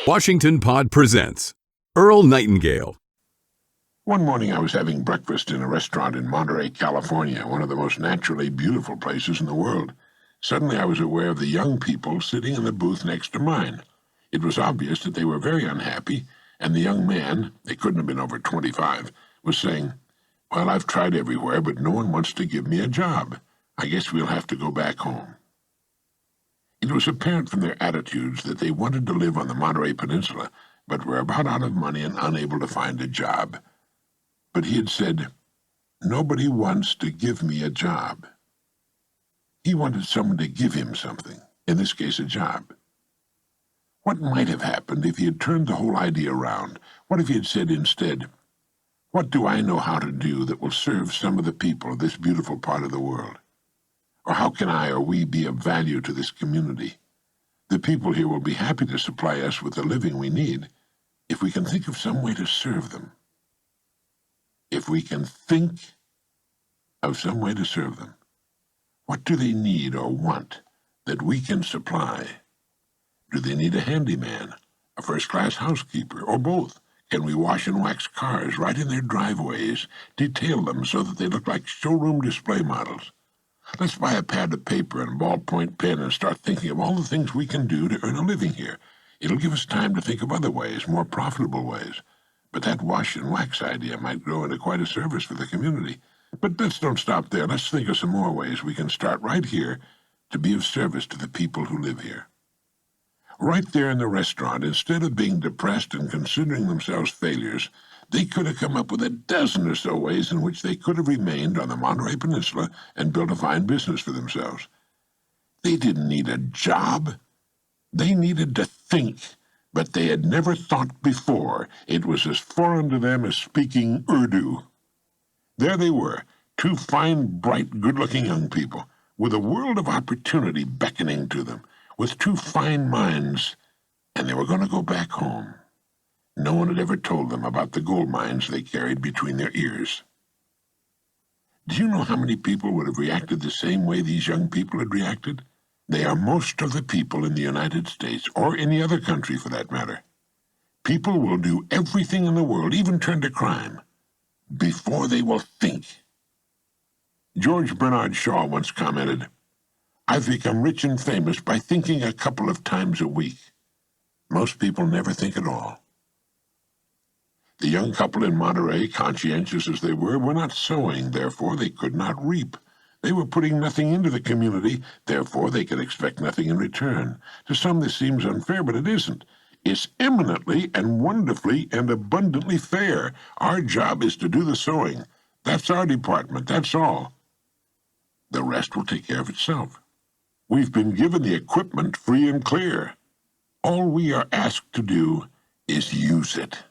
Washington Pod presents EARL Nightingale. One morning I was having breakfast in a restaurant in Monterey, California, one of the most naturally beautiful places in the world. Suddenly I was aware of the young people sitting in the booth next to mine. It was obvious that they were very unhappy, and the young man, they couldn't have been over 25, was saying, "Well, I've tried everywhere, but no one wants to give me a job. I guess we'll have to go back home." It was apparent from their attitudes that they wanted to live on the Monterey Peninsula, but were about out of money and unable to find a job. But he had said, "Nobody wants to give me a job." He wanted someone to give him something, in this case a job. What might have happened if he had turned the whole idea around? What if he had said instead, "What do I know how to do that will serve some of the people of this beautiful part of the world? Or how can I or we be of value to this community? The people here will be happy to supply us with the living we need if we can think of some way to serve them." If we can think of some way to serve them. What do they need or want that we can supply? Do they need a handyman, a first-class housekeeper, or both? Can we wash and wax cars right in their driveways, detail them so that they look like showroom display models? Let's buy a pad of paper and a ballpoint pen and start thinking of all the things we can do to earn a living here. It'll give us time to think of other ways, more profitable ways. But that wash and wax idea might grow into quite a service for the community. But let's don't stop there. Let's think of some more ways we can start right here to be of service to the people who live here. Right there in the restaurant, instead of being depressed and considering themselves failures, they could have come up with a dozen or so ways in which they could have remained on the Monterey Peninsula and built a fine business for themselves. They didn't need a job. They needed to think, but they had never thought before. It was as foreign to them as speaking Urdu. There they were, two fine, bright, good-looking young people, with a world of opportunity beckoning to them, with two fine minds, and they were going to go back home. No one had ever told them about the gold mines they carried between their ears. Do you know how many people would have reacted the same way these young people had reacted? They are most of the people in the United States, or any other country for that matter. People will do everything in the world, even turn to crime, before they will think. George Bernard Shaw once commented, "I've become rich and famous by thinking a couple of times a week." Most people never think at all. The young couple in Monterey, conscientious as they were not sowing, therefore they could not reap. They were putting nothing into the community, therefore they could expect nothing in return. To some this seems unfair, but it isn't. It's eminently and wonderfully and abundantly fair. Our job is to do the sowing. That's our department, that's all. The rest will take care of itself. We've been given the equipment free and clear. All we are asked to do is use it.